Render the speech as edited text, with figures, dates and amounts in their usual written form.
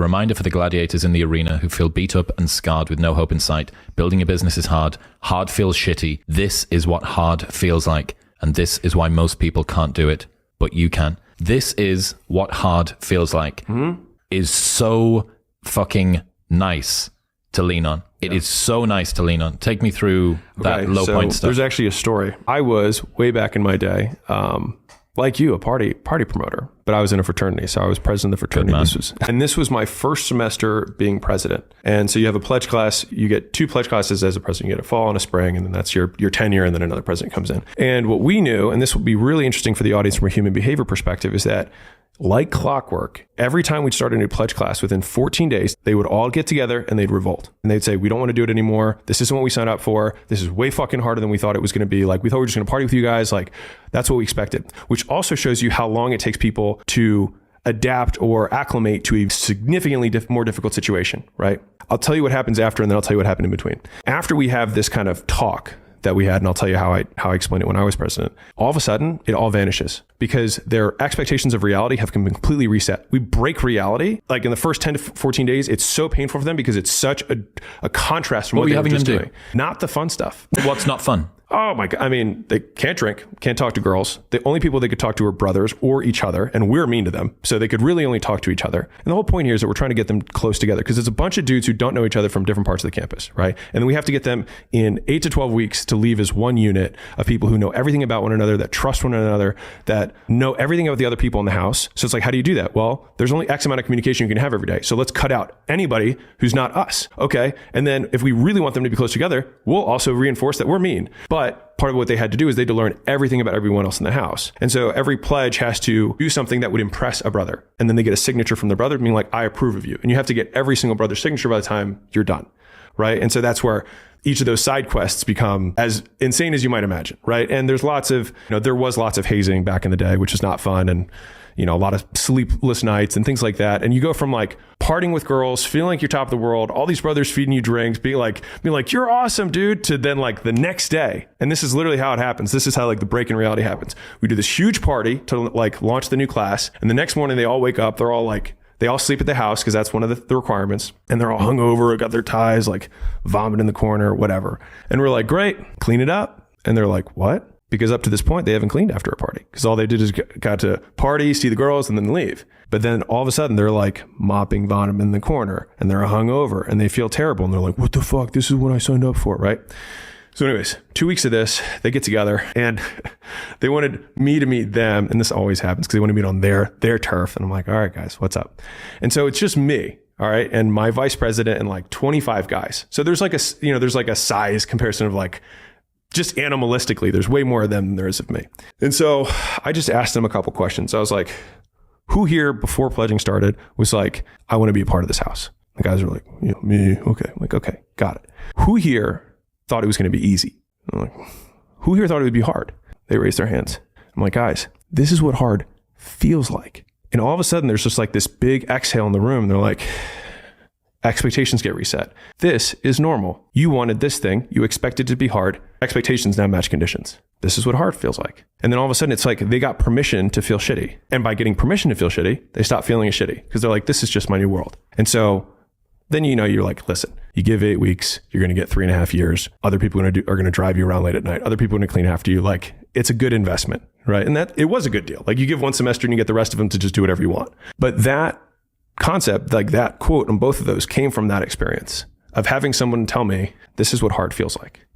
reminder for the gladiators in the arena who feel beat up and scarred with no hope in sight. Building a business is hard. Hard feels shitty. This is what hard feels like. And this is why most people can't do it, but you can. This is what hard feels like. Is so fucking nice to lean on. It is so nice to lean on. Take me through that low point stuff. There's actually a story. I was way back in my day, like you, a party promoter, but I was in a fraternity. So I was president of the fraternity. This was my first semester being president. And so you have a pledge class, you get 2 pledge classes as a president. You get a fall and a spring, and then that's your tenure, and then another president comes in. And what we knew, and this will be really interesting for the audience from a human behavior perspective, is that like clockwork, every time we'd start a new pledge class, within 14 days, they would all get together and they'd revolt. And they'd say, we don't want to do it anymore. This isn't what we signed up for. This is way fucking harder than we thought it was going to be. Like, we thought we were just going to party with you guys. Like, that's what we expected, which also shows you how long it takes people to adapt or acclimate to a significantly more difficult situation, right? I'll tell you what happens after, and then I'll tell you what happened in between. After we have this kind of talk that we had, and I'll tell you how I explained it when I was president, all of a sudden it all vanishes because their expectations of reality have been completely reset. We break reality. Like in the first 10 to 14 days, it's so painful for them because it's such a contrast from what they were just doing. Not the fun stuff. What's not fun? Oh my God. I mean, they can't drink, can't talk to girls. The only people they could talk to are brothers or each other. And we're mean to them. So they could really only talk to each other. And the whole point here is that we're trying to get them close together because it's a bunch of dudes who don't know each other from different parts of the campus, right? And then we have to get them in 8 to 12 weeks to leave as one unit of people who know everything about one another, that trust one another, that know everything about the other people in the house. So it's like, how do you do that? Well, there's only X amount of communication you can have every day. So let's cut out anybody who's not us. Okay. And then if we really want them to be close together, we'll also reinforce that we're mean. But part of what they had to do is they had to learn everything about everyone else in the house. And so every pledge has to do something that would impress a brother. And then they get a signature from the brother being like, I approve of you. And you have to get every single brother's signature by the time you're done. Right. And so that's where each of those side quests become as insane as you might imagine. Right. And there's lots of, there was lots of hazing back in the day, which is not fun. And, a lot of sleepless nights and things like that. And you go from like partying with girls, feeling like you're top of the world, all these brothers feeding you drinks, being like, you're awesome, dude, to then like the next day. And this is literally how it happens. This is how like the break in reality happens. We do this huge party to like launch the new class. And the next morning they all wake up. They're all like, they all sleep at the house because that's one of the requirements. And they're all hungover, got their ties, like vomit in the corner, whatever. And we're like, great, clean it up. And they're like, what? Because up to this point, they haven't cleaned after a party because all they did is got to party, see the girls, and then leave. But then all of a sudden, they're like mopping vomit in the corner and they're hungover and they feel terrible. And they're like, what the fuck? This is what I signed up for, right? So anyways, 2 weeks of this, they get together and they wanted me to meet them. And this always happens because they want to meet on their turf. And I'm like, all right, guys, what's up? And so it's just me. All right. And my vice president and like 25 guys. So there's like a size comparison of like, just animalistically, there's way more of them than there is of me. And so I just asked them a couple questions. I was like, who here before pledging started was like, I want to be a part of this house? The guys were like, me. Okay. I'm like, okay, got it. Who here thought it was going to be easy? I'm like, who here thought it would be hard? They raised their hands. I'm like, guys, this is what hard feels like. And all of a sudden there's just like this big exhale in the room. And they're like, expectations get reset. This is normal. You wanted this thing. You expected it to be hard. Expectations now match conditions. This is what hard feels like. And then all of a sudden it's like they got permission to feel shitty. And by getting permission to feel shitty, they stop feeling shitty because they're like, this is just my new world. And so then, you're like, listen, you give 8 weeks, you're going to get 3.5 years. Other people are going to drive you around late at night. Other people are going to clean after you. Like, it's a good investment, right? And that it was a good deal. Like you give one semester and you get the rest of them to just do whatever you want. But that concept, like that quote on both of those came from that experience of having someone tell me, this is what hard feels like.